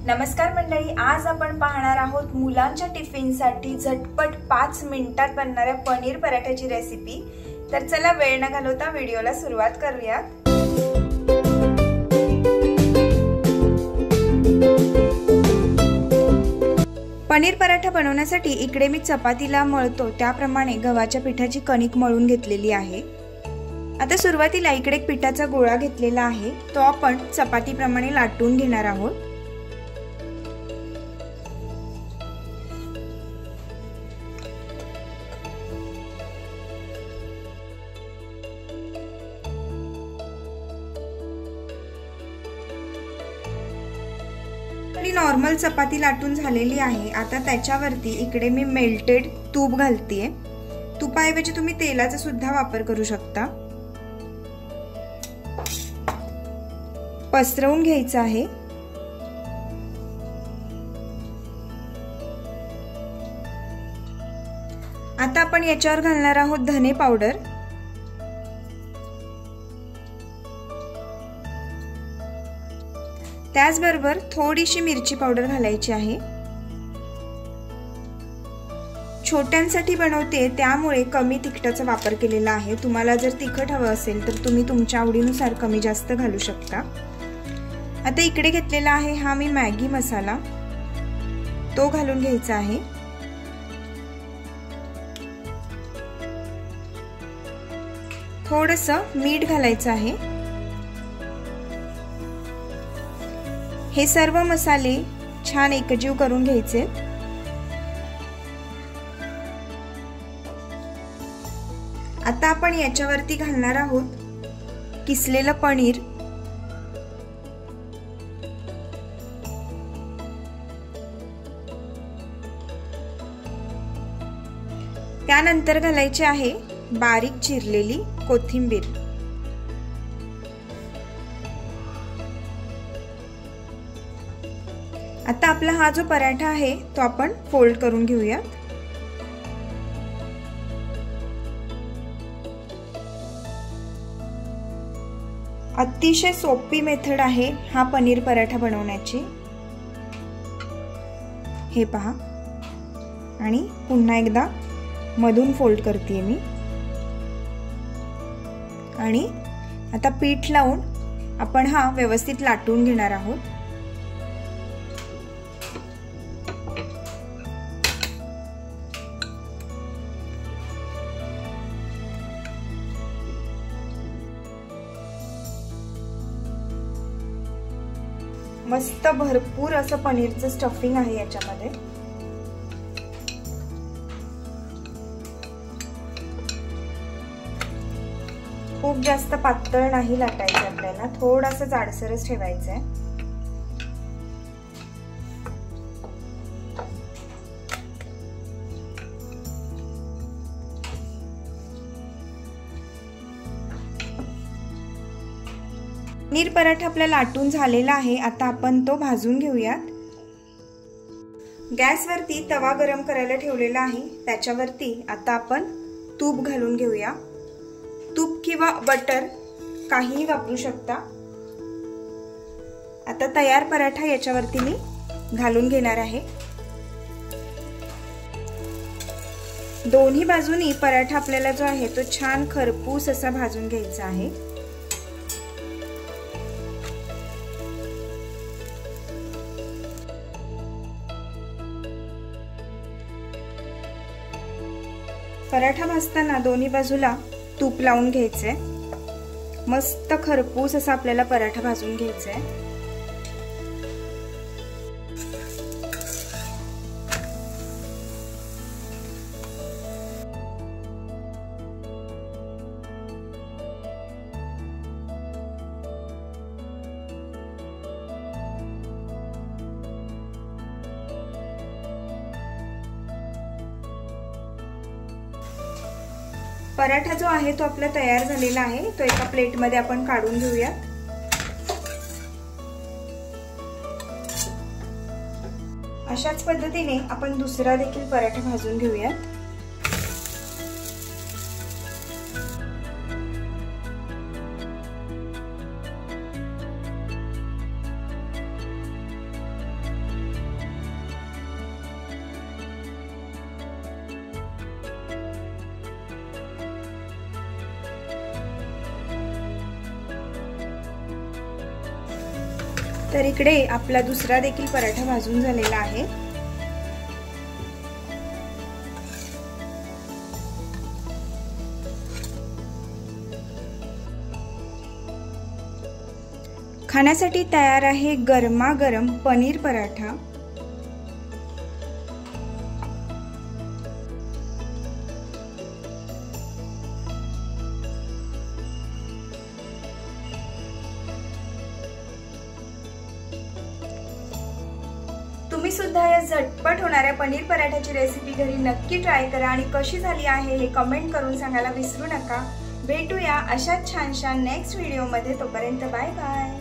नमस्कार मंडळी, आज आपण पाहणार आहोत मुलांच्या टिफिनसाठी झटपट 5 मिनिटात बनणाऱ्या पनीर पराठ्याची रेसिपी। तर चला वेळ न घालवता व्हिडिओला सुरुवात करूया। पनीर पराठा बनवण्यासाठी इकडे मी चपातीला मळतो त्याप्रमाणे गव्हाच्या पिठाची कणिक मळून घेतलेली आहे। आता सुरुवातीला इकडे एक पिठाचा गोळा घेतलेला आहे, तो आपण चपातीप्रमाणे लाटून घेणार आहोत। नॉर्मल चपाती लाटून झालेली आहे। आता त्याच्यावरती इकडे मी मेल्टेड तूप घालतेय। तुपाऐवजी तुम्ही तेलाचा सुद्धा वापर करू शकता। पसरवून घ्यायचं आहे। आता आपण याच्यावर घालणार आहोत धने पावडर, त्याचबरोबर थोडीशी मिरची पावडर घालायची आहे। छोट्यांसाठी बनवते त्यामुळे कमी तिखटाचा वापर केलेला आहे। तुम्हाला जर तिखट हवं असेल तर तुम्ही तुमच्या आवडीनुसार कमी जास्त घालू शकता। आता इकडे घेतलेला आहे हा मी मॅगी मसाला, तो घालून घ्यायचा आहे। थोडंसं मीठ घालायचं आहे। हे सर्व मसाले छान एकजीव करून घ्यायचे। आता आपण याच्यावरती घालणार आहोत किसलेलं पनीर। त्यानंतर घालायची आहे बारीक चिरलेली कोथिंबीर। आता आपला हा जो पराठा आहे तो आपण फोल्ड करून घेऊया। अतिशय सोपी मेथड आहे हा पनीर पराठा बनवण्याची। हे पहा, आणि पुन्हा एकदा मधून फोल्ड करते मी। आणि आता पीठ लावून आपण हा व्यवस्थित लाटून घेणार आहोत। मस्त भरपूर असं पनीरचं स्टफिंग आहे याच्यामध्ये। खूप जास्त पातळ नाही लाटायचं आपल्याला, थोडंसं जाडसरच ठेवायचं आहे। पनीर पराठा आपला लाटून झालेला आहे। आता आपण तो भाजून घेऊयात। गॅसवरती तवा गरम करायला ठेवलेला आहे, त्याच्यावरती आता आपण तूप घालून घेऊया। तूप किंवा बटर काहीही वापरू शकता। आता तयार पराठा याच्यावरती मी घालून घेणार आहे। दोन्ही बाजूनी पराठा आपल्याला जो आहे तो छान खरपूस असा भाजून घ्यायचा आहे। पराठा भाजताना दोन्ही बाजूला तूप लावून घ्यायचे। मस्त खरपूस असा आपल्याला पराठा भाजून घ्यायचा आहे। पराठा जो आहे तो आपला तयार झालेला आहे, तो एका प्लेटमध्ये आपण काढून घेऊया। अशाच पद्धतीने आपण दुसरा देखील पराठा भाजून घेऊया। तर इकडे आपला दुसरा देखील पराठा भाजून झालेला आहे। खाण्यासाठी तयार आहे गरमागरम पनीर पराठा। तुम्ही सुद्धा या झटपट होणाऱ्या पनीर पराठ्याची रेसिपी घरी नक्की ट्राय करा आणि कशी झाली आहे हे कमेंट करून सांगायला विसरू नका। भेटूया अशाच छान नेक्स्ट व्हिडिओ मध्ये, तोपर्यंत बाय बाय।